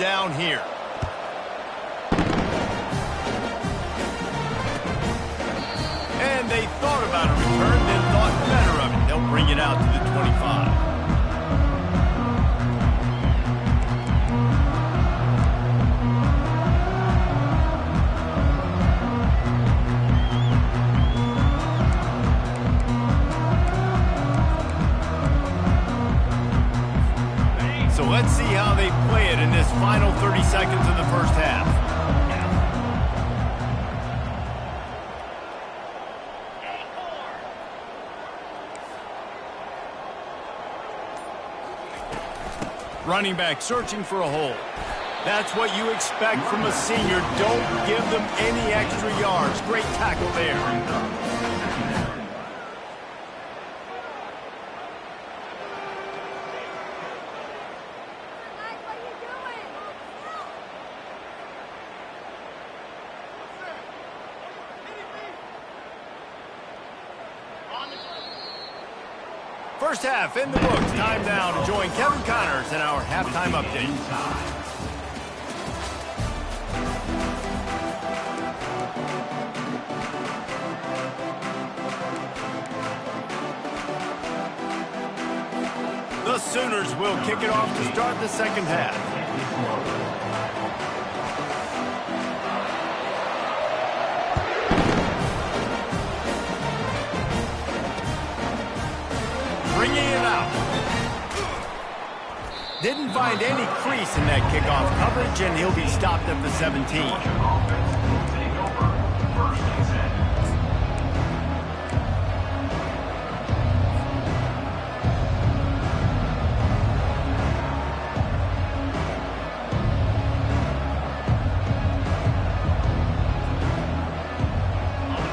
down here. And they thought about a return, then thought better of it. They'll bring it out to the 25. So let's see how they play it in this final 30 seconds of the first half. Running back searching for a hole. That's what you expect from a senior. Don't give them any extra yards. Great tackle there. First half in the books. Time now to join Kevin Connors in our halftime update. The Sooners will kick it off to start the second half. Bringing it out. Didn't find any crease in that kickoff coverage, and he'll be stopped at the 17.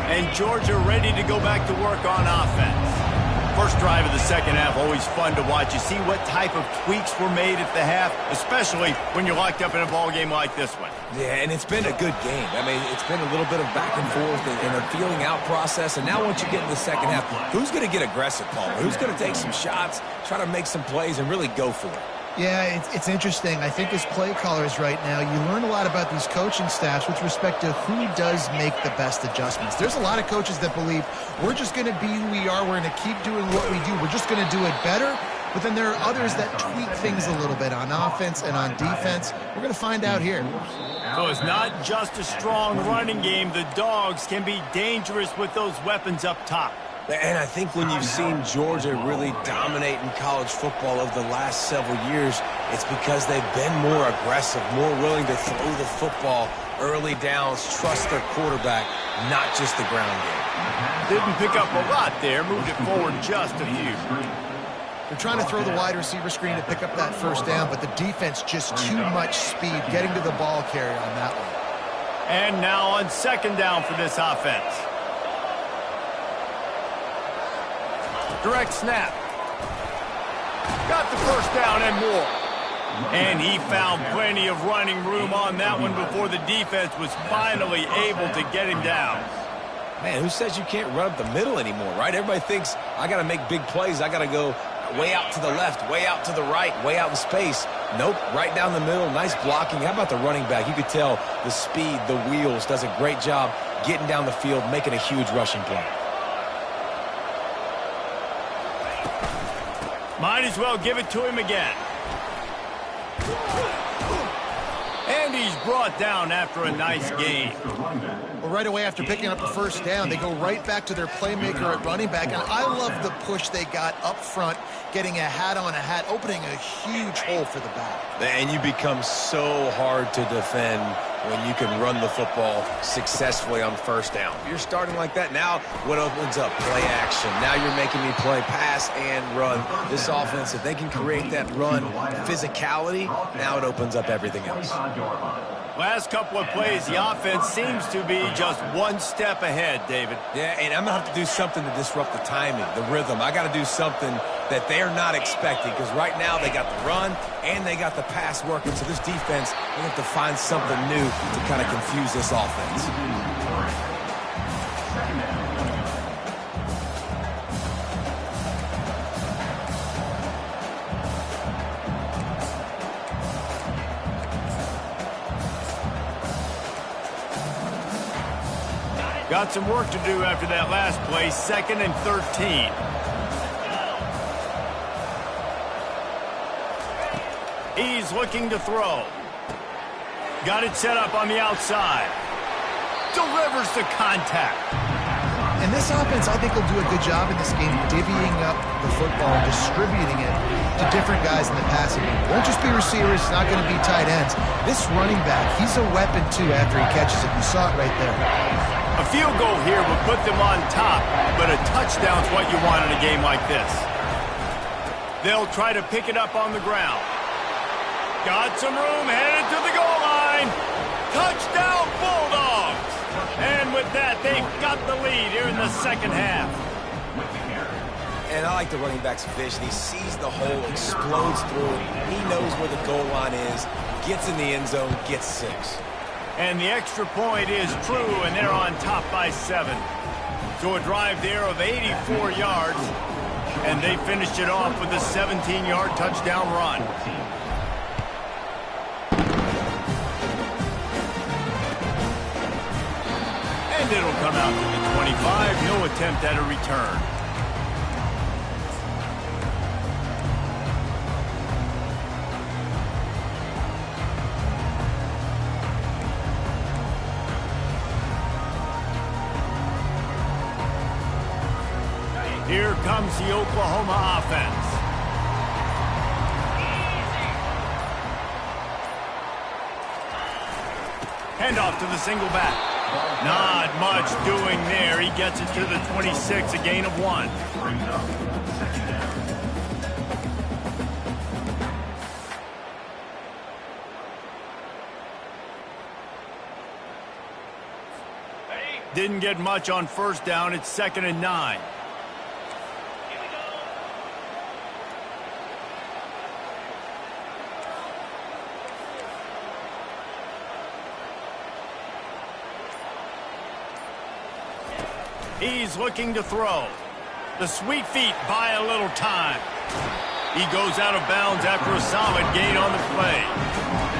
And Georgia ready to go back to work on offense. First drive of the second half, always fun to watch. You see what type of tweaks were made at the half, especially when you're locked up in a ball game like this one. Yeah, and it's been a good game. I mean, it's been a little bit of back and forth and a feeling out process. And now once you get in the second half, who's going to get aggressive, Paul? Who's going to take some shots, try to make some plays, and really go for it? Yeah, it's interesting. I think as play callers right now, you learn a lot about these coaching staffs with respect to who does make the best adjustments. There's a lot of coaches that believe we're just going to be who we are. We're going to keep doing what we do. We're just going to do it better. But then there are others that tweak things a little bit on offense and on defense. We're going to find out here. So it's not just a strong running game. The Dogs can be dangerous with those weapons up top. And I think when you've seen Georgia really dominate in college football over the last several years, it's because they've been more aggressive, more willing to throw the football early downs, trust their quarterback, not just the ground game. Didn't pick up a lot there, moved it forward just a few. They're trying to throw the wide receiver screen to pick up that first down, but the defense just too much speed getting to the ball carrier on that one. And now on second down for this offense. Direct snap. Got the first down and more. And he found plenty of running room on that one before the defense was finally able to get him down. Man, who says you can't run up the middle anymore, right? Everybody thinks I got to make big plays. I got to go way out to the left, way out to the right, way out in space. Nope, right down the middle. Nice blocking. How about the running back? You could tell the speed, the wheels, does a great job getting down the field, making a huge rushing play. Might as well give it to him again. And he's brought down after a nice gain. Well, right away after picking up the first down, they go right back to their playmaker at running back. And I love the push they got up front, getting a hat on a hat, opening a huge hole for the back. And you become so hard to defend when you can run the football successfully on first down. If you're starting like that, now what opens up? Play action. Now you're making me play pass and run. This offense, if they can create that run physicality, now it opens up everything else. Last couple of plays, the offense seems to be just one step ahead, David. Yeah, and I'm going to have to do something to disrupt the timing, the rhythm. I got to do something that they're not expecting, because right now they got the run and they got the pass working. So this defense, they have to find something new to kind of confuse this offense. Got some work to do after that last play, 2nd and 13. He's looking to throw. Got it set up on the outside. Delivers the contact. And this offense, I think, will do a good job in this game divvying up the football and distributing it to different guys in the passing game. It won't just be receivers. It's not going to be tight ends. This running back, he's a weapon, too, after he catches it. You saw it right there. A field goal here would put them on top, but a touchdown's what you want in a game like this. They'll try to pick it up on the ground. Got some room, headed to the goal line. Touchdown, Bulldogs! And with that, they've got the lead here in the second half. And I like the running back's vision. He sees the hole, explodes through it. He knows where the goal line is, gets in the end zone, gets 6. And the extra point is true, and they're on top by 7. So a drive there of 84 yards, and they finished it off with a 17-yard touchdown run. And it'll come out to the 25. No attempt at a return. Here comes the Oklahoma offense. Handoff to the single back. Not much doing there. He gets it to the 26, a gain of 1. Didn't get much on first down. It's 2nd and 9. He's looking to throw. The sweet feet buy a little time. He goes out of bounds after a solid gain on the play.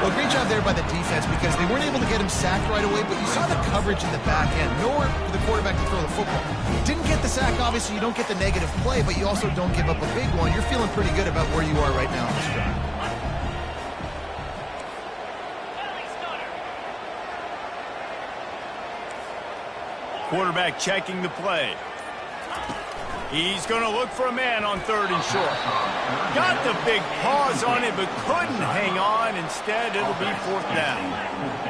Well, great job there by the defense because they weren't able to get him sacked right away, but you saw the coverage in the back end. Nowhere for the quarterback to throw the football. Didn't get the sack, obviously. You don't get the negative play, but you also don't give up a big one. You're feeling pretty good about where you are right now in this drive. Quarterback checking the play. He's going to look for a man on 3rd and short. Got the big pause on it, but couldn't hang on. Instead, it'll be 4th down.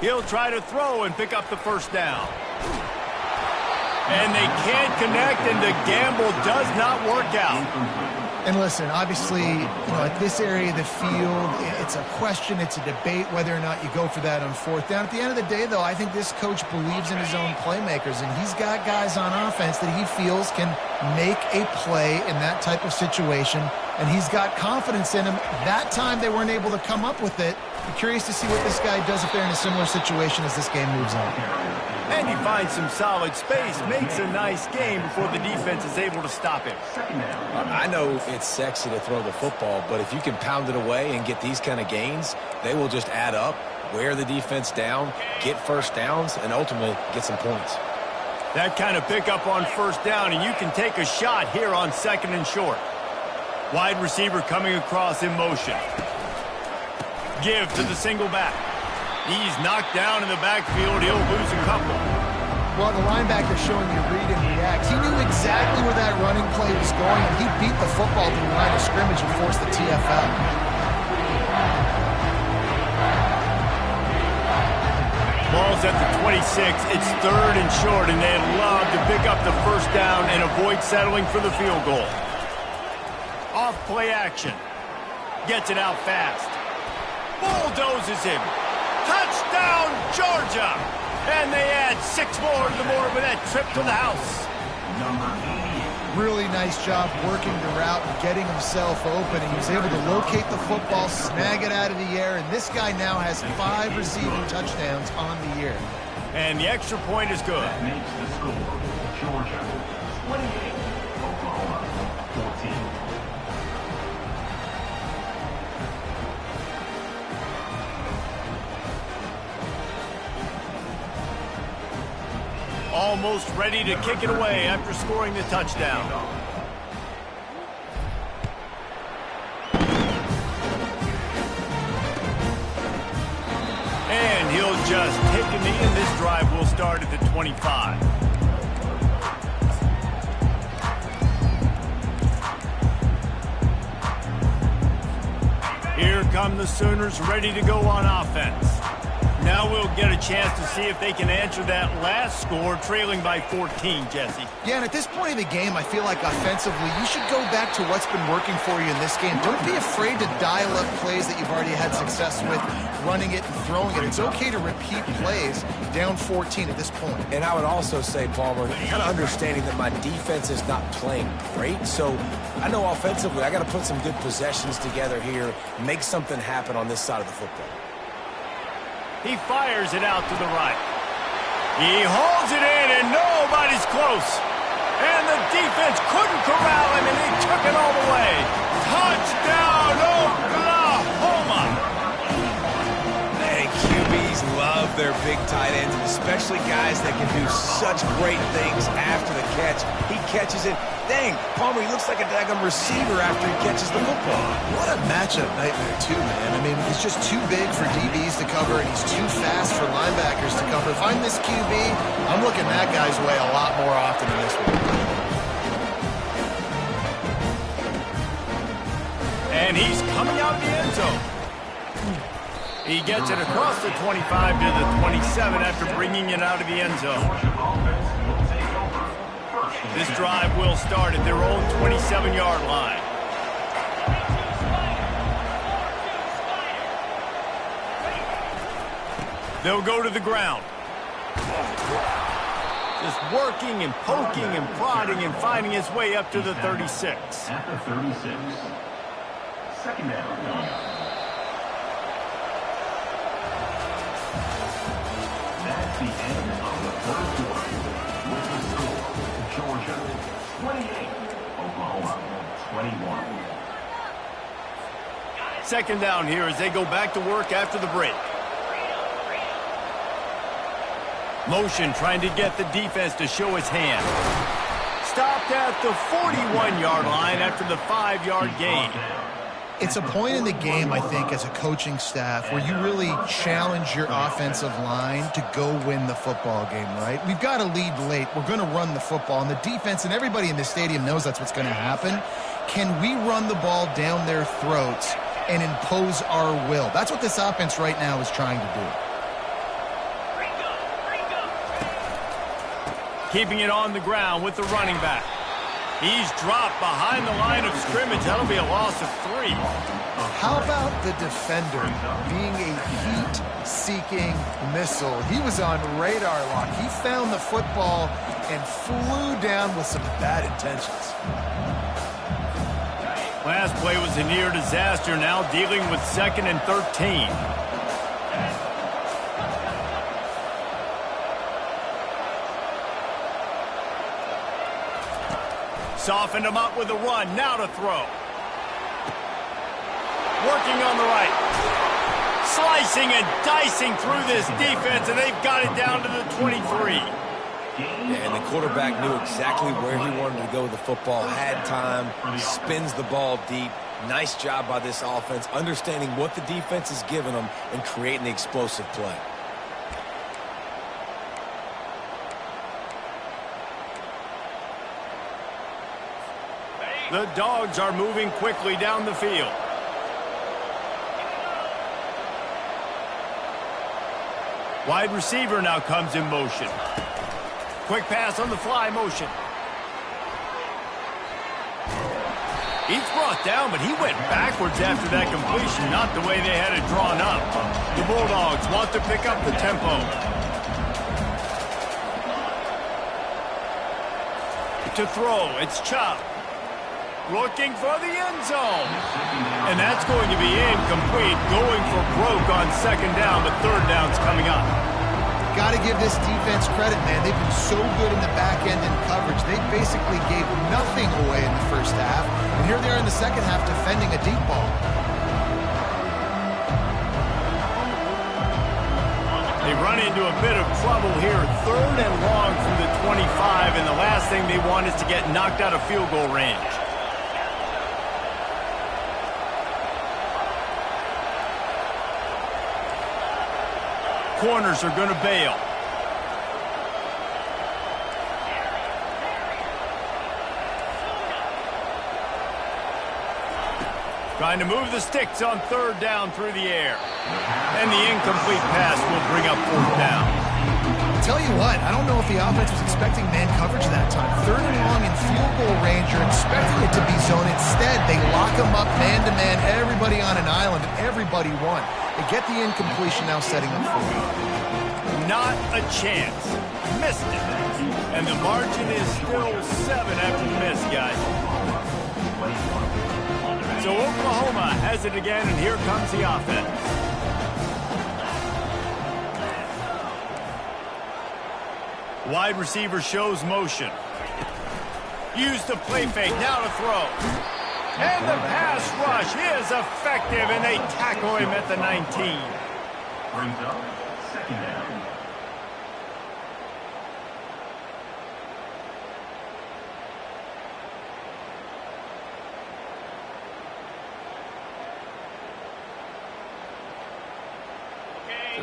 He'll try to throw and pick up the 1st down. And they can't connect, and the gamble does not work out. And listen, obviously, at this area of the field, it's a question, it's a debate whether or not you go for that on 4th down. At the end of the day, though, I think this coach believes in his own playmakers, and he's got guys on offense that he feels can make a play in that type of situation, and he's got confidence in him. That time they weren't able to come up with it. I'm curious to see what this guy does if they're in a similar situation as this game moves on. And he finds some solid space, makes a nice game before the defense is able to stop him. I know it's sexy to throw the football, but if you can pound it away and get these kind of gains, they will just add up, wear the defense down, get 1st downs, and ultimately get some points. That kind of pickup on 1st down, and you can take a shot here on 2nd and short. Wide receiver coming across in motion. Give to the single back. He's knocked down in the backfield. He'll lose a couple. Well, the linebacker showing you read and react. He knew exactly where that running play was going, and he beat the football to the line of scrimmage and forced the TFL. Ball's at the 26. It's 3rd and short, and they'd love to pick up the 1st down and avoid settling for the field goal. Off play action. Gets it out fast. Bulldozes him. Touchdown, Georgia! And they add 6 more to the board with that trip to the house. Really nice job working the route and getting himself open. And he was able to locate the football, snag it out of the air, and this guy now has 5 receiving touchdowns on the year. And the extra point is good. That makes the score Georgia 28, Oklahoma 14. Almost ready to kick it away after scoring the touchdown. And he'll just take a knee, and this drive will start at the 25. Here come the Sooners ready to go on offense. Now we'll get a chance to see if they can answer that last score, trailing by 14, Jesse. Yeah, and at this point in the game, I feel like offensively, you should go back to what's been working for you in this game. Don't be afraid to dial up plays that you've already had success with, running it and throwing it. It's okay to repeat plays down 14 at this point. And I would also say, Palmer, kind of understanding that my defense is not playing great. So I know offensively, I got to put some good possessions together here, make something happen on this side of the football. He fires it out to the right. He holds it in, and nobody's close. And the defense couldn't corral him, and he took it all the way. Touchdown, Oklahoma! Man, QBs love their big tight ends, and especially guys that can do such great things after the catch. He catches it. Dang, Palmer, he looks like a daggum receiver after he catches the football. What a matchup nightmare, too, man. I mean, he's just too big for DBs to cover, and he's too fast for linebackers to cover. If I'm this QB, I'm looking that guy's way a lot more often than this one. And he's coming out of the end zone. He gets it across the 25 to the 27 after bringing it out of the end zone. This drive will start at their own 27-yard line. They'll go to the ground. Just working and poking and prodding and finding his way up to the 36. At the 36. Second down. That's the end of the third quarter. With the score, Georgia 28, Oklahoma 21. Second down here as they go back to work after the break. Motion trying to get the defense to show his hand. Stopped at the 41-yard line after the 5-yard gain. It's a point in the game, I think, as a coaching staff where you really challenge your offensive line to go win the football game, right? We've got to lead late. We're going to run the football, and the defense and everybody in the stadium knows that's what's going to happen. Can we run the ball down their throats and impose our will? That's what this offense right now is trying to do. Keeping it on the ground with the running back. He's dropped behind the line of scrimmage. That'll be a loss of 3. How about the defender being a heat-seeking missile? He was on radar lock. He found the football and flew down with some bad intentions. Last play was a near disaster, now dealing with 2nd and 13. Softened him up with a run, now to throw. Working on the right. Slicing and dicing through this defense, and they've got it down to the 23. Yeah, and the quarterback knew exactly where he wanted to go with the football, had time, spins the ball deep. Nice job by this offense, understanding what the defense is giving them and creating the explosive play. The Dogs are moving quickly down the field. Wide receiver now comes in motion. Quick pass on the fly motion. He's brought down, but he went backwards after that completion, not the way they had it drawn up. The Bulldogs want to pick up the tempo. to throw. It's Chubb. Looking for the end zone. And that's going to be incomplete. Going for broke on second down, but third down's coming up. Got to give this defense credit, man. They've been so good in the back end in coverage. They basically gave nothing away in the first half. And here they are in the second half defending a deep ball. They run into a bit of trouble here. Third and long from the 25, and the last thing they want is to get knocked out of field goal range. Corners are going to bail. Trying to move the sticks on third down through the air. And the incomplete pass will bring up fourth down. Tell you what, I don't know if the offense was expecting man coverage that time. Third and long in field goal range, you're expecting it to be zone. Instead, they lock them up man-to-man, everybody on an island, and everybody won. They get the incompletion now setting up for it. Not a chance. Missed it. And the margin is still 7 after the miss, guys. So Oklahoma has it again, and here comes the offense. Wide receiver shows motion. Use the play fake, now to throw. And the pass rush is effective, and they tackle him at the 19. Brings up second down.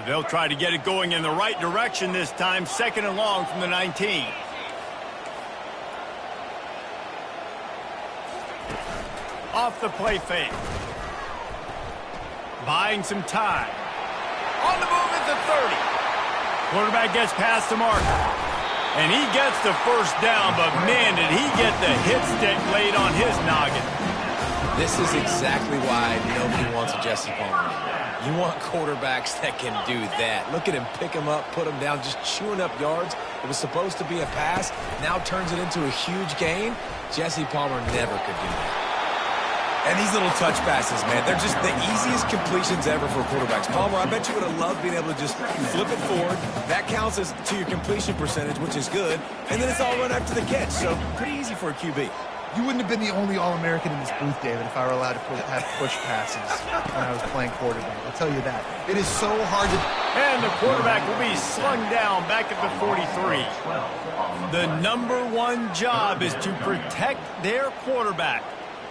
They'll try to get it going in the right direction this time. Second and long from the 19. Off the play fake. Buying some time. On the move at the 30. Quarterback gets past the marker. And he gets the first down, but man, did he get the hit stick laid on his noggin. This is exactly why nobody wants a Jesse Palmer. You want quarterbacks that can do that. Look at him, pick him up, put him down, just chewing up yards. It was supposed to be a pass, now turns it into a huge gain. Jesse Palmer never could do that. And these little touch passes, man, they're just the easiest completions ever for quarterbacks. Palmer, I bet you would have loved being able to just flip it forward. That counts as to your completion percentage, which is good. And then it's all run after the catch, so pretty easy for a QB. You wouldn't have been the only All-American in this booth, David, if I were allowed to have push passes when I was playing quarterback. I'll tell you that. It is so hard to... And the quarterback will be slung down back at the 43. The number one job is to protect their quarterback,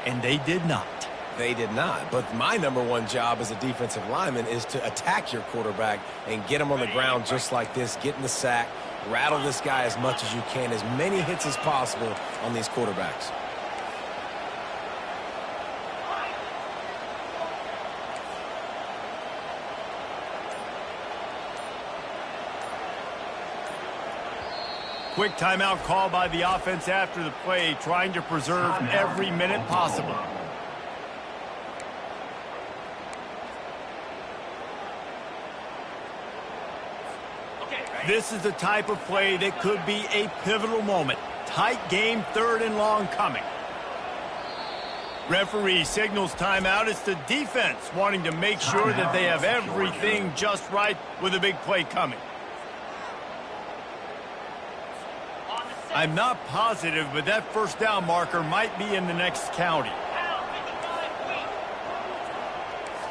and they did not. They did not. But my number one job as a defensive lineman is to attack your quarterback and get him on the ground just like this, get in the sack, rattle this guy as much as you can, as many hits as possible on these quarterbacks. Quick timeout call by the offense after the play, trying to preserve every minute possible. This is the type of play that could be a pivotal moment. Tight game, third and long coming. Referee signals timeout. It's the defense wanting to make sure that they have everything just right with a big play coming. I'm not positive, but that first down marker might be in the next county.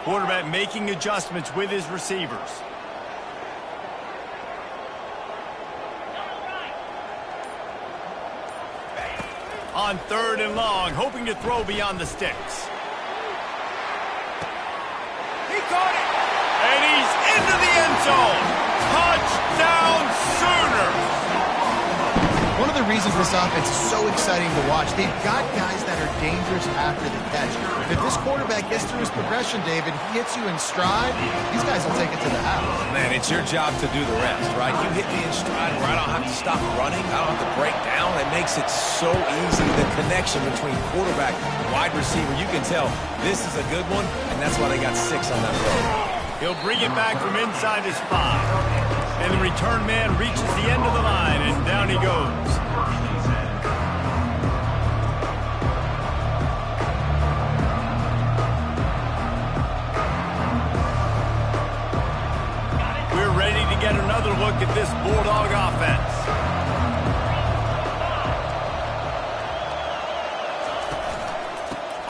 Quarterback making adjustments with his receivers. On third and long, hoping to throw beyond the sticks. He caught it! And he's into the end zone! Touchdown Sooners! One of the reasons this offense is so exciting to watch, they've got guys that are dangerous after the catch. If this quarterback gets through his progression, David, he hits you in stride, these guys will take it to the house. Man, it's your job to do the rest, right? You hit me in stride where I don't have to stop running, I don't have to break down. It makes it so easy, the connection between quarterback and wide receiver. You can tell this is a good one, and that's why they got 6 on that road. He'll bring it back from inside his 5. And the return man reaches the end of the line, and down he goes.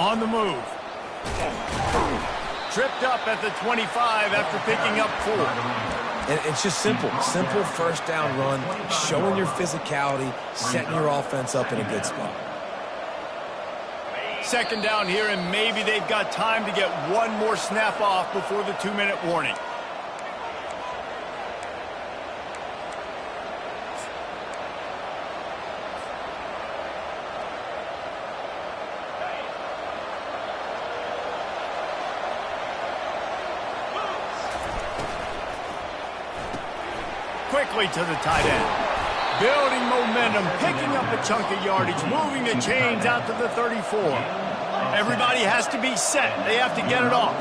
On the move. Tripped up at the 25 after picking up 4. And it's just simple first down run, showing your physicality, setting your offense up in a good spot. Second down here, and maybe they've got time to get one more snap off before the 2-minute warning. Quickly to the tight end. Building momentum, picking up a chunk of yardage, moving the chains out to the 34. Everybody has to be set. They have to get it off.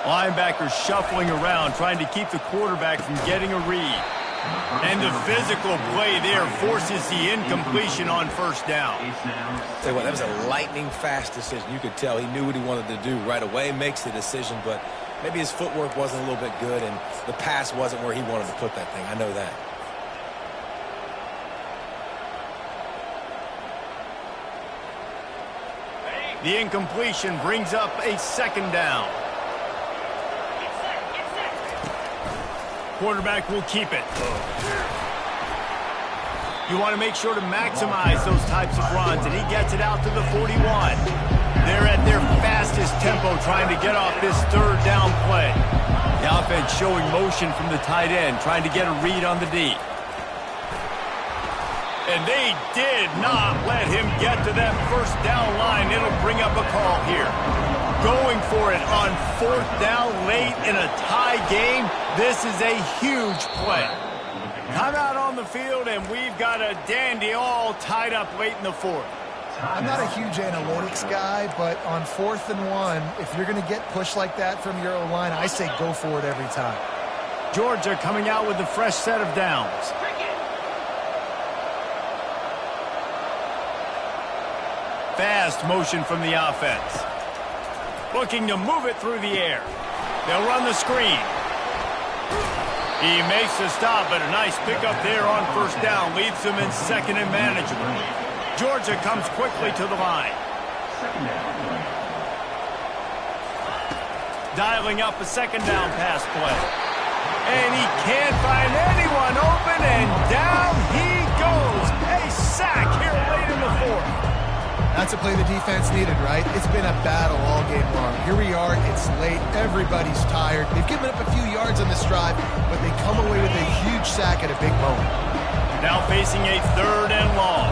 Linebackers shuffling around, trying to keep the quarterback from getting a read. And the physical play there forces the incompletion on first down. Tell you what, that was a lightning-fast decision. You could tell he knew what he wanted to do right away, makes the decision, but maybe his footwork wasn't a little bit good, and the pass wasn't where he wanted to put that thing. I know that. The incompletion brings up a second down. Quarterback will keep it. You want to make sure to maximize those types of runs, and he gets it out to the 41. They're at their fastest tempo trying to get off this third down play. The offense showing motion from the tight end, trying to get a read on the D. And they did not let him get to that first down line. It'll bring up a call here. Going for it on fourth down late in a tie game. This is a huge play. Come out on the field, and we've got a dandy all tied up late in the fourth. I'm not a huge analytics guy, but on 4th and 1, if you're going to get pushed like that from your O-line, I say go for it every time. Georgia coming out with a fresh set of downs. Fast motion from the offense. Looking to move it through the air. They'll run the screen. He makes the stop, but a nice pickup there on first down. Leaves them in second and manageable. Georgia comes quickly to the line. Dialing up a second down pass play. And he can't find anyone open, and down he goes. A sack here late in the fourth. That's a play the defense needed, right? It's been a battle all game long. Here we are, it's late, everybody's tired. They've given up a few yards on this drive, but they come away with a huge sack at a big moment. Now facing a third and long.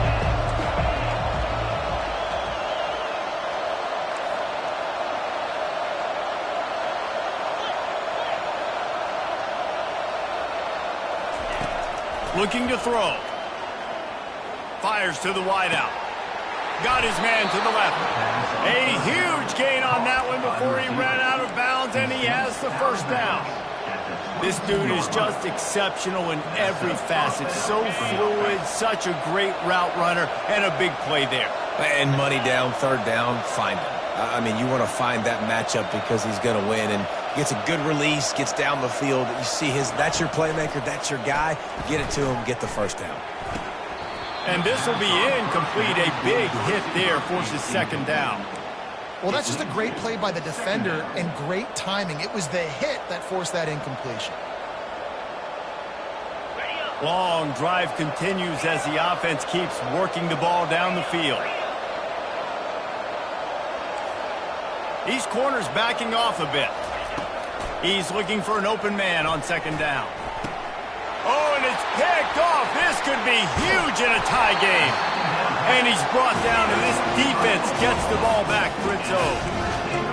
Looking to throw. Fires to the wideout. Got his man to the left. A huge gain on that one before he ran out of bounds, and he has the first down. This dude is just exceptional in every facet. So fluid, such a great route runner, and a big play there. And money down, third down, find him. I mean, you want to find that matchup because he's going to win, and gets a good release, gets down the field. You see that's your playmaker, that's your guy. Get it to him, get the first down. And this will be incomplete. A big hit there forces second down. Well, that's just a great play by the defender and great timing. It was the hit that forced that incompletion. Long drive continues as the offense keeps working the ball down the field. These corners backing off a bit. He's looking for an open man on second down. Oh, and it's picked off. This could be huge in a tie game. And he's brought down, and this defense gets the ball back for its own.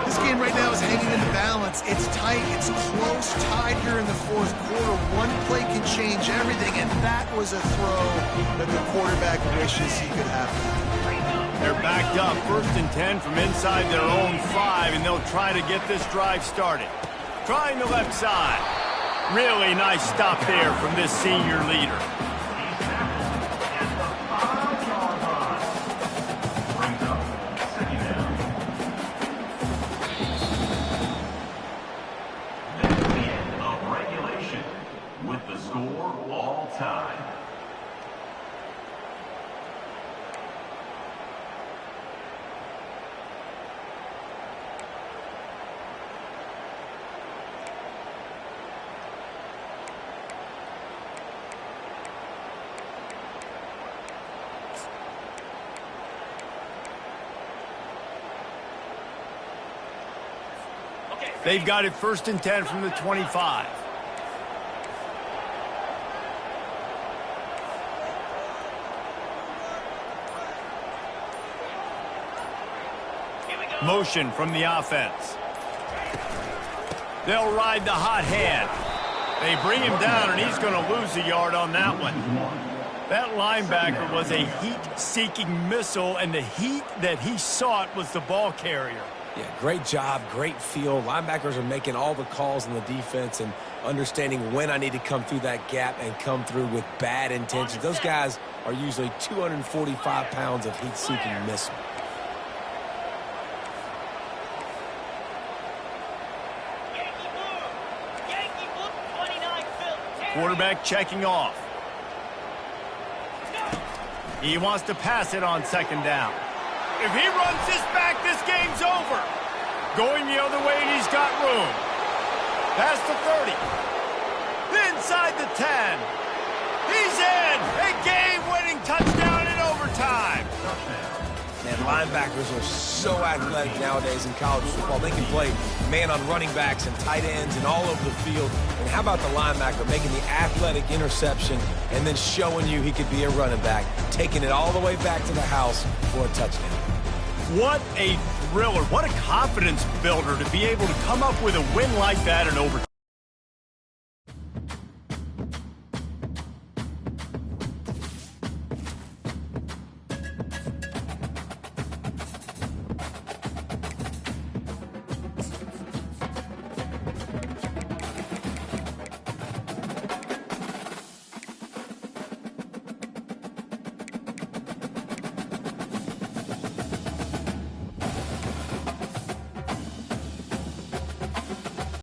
This game right now is hanging in the balance. It's tight. It's close, tied here in the fourth quarter. One play can change everything, and that was a throw that the quarterback wishes he could have. They're backed up, 1st and 10 from inside their own 5, and they'll try to get this drive started. Trying the left side. Really nice stop there from this senior leader. That's the end of regulation with the score all time. They've got it 1st and 10 from the 25. Motion from the offense. They'll ride the hot hand. They bring him down, and he's going to lose a yard on that one. That linebacker was a heat-seeking missile, and the heat that he sought was the ball carrier. Yeah, great job, great feel. Linebackers are making all the calls in the defense and understanding when I need to come through that gap and come through with bad intentions. Those guys are usually 245 pounds of heat-seeking missile. Quarterback checking off. He wants to pass it on 2nd down. If he runs this back, this game's over. Going the other way, and he's got room. Past the 30. Inside the 10. He's in. A game-winning touchdown in overtime. Man, linebackers are so athletic nowadays in college football. They can play man on running backs and tight ends and all over the field. And how about the linebacker making the athletic interception and then showing you he could be a running back, taking it all the way back to the house for a touchdown. What a thriller. What a confidence builder to be able to come up with a win like that in overtime.